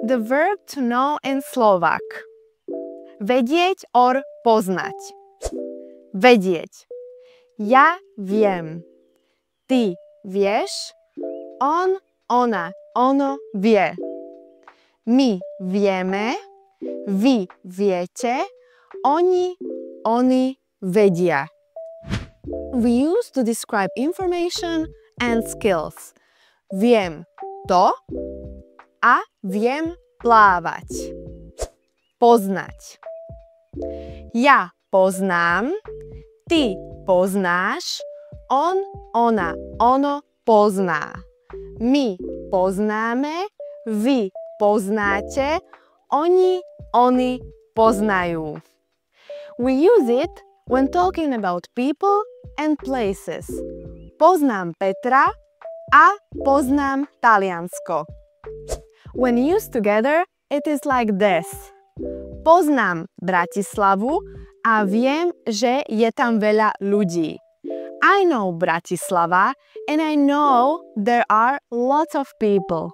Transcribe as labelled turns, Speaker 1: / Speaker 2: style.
Speaker 1: The verb to know in Slovak. Vedieť or poznať. Vedieť. Ja viem. Ty vieš. On, ona, ono vie. My vieme. Vy viete. Oni vedia. We use to describe information and skills. Viem to a viem plávať. Poznať. Ja poznám, ty poznáš, on, ona, ono pozná. My poznáme, vy poznáte, oni poznajú. We use it when talking about people and places. Poznám Petra a poznám Taliansko. When used together, it is like this. Poznám Bratislavu a viem, že je tam veľa ľudí. I know Bratislava and I know there are lots of people.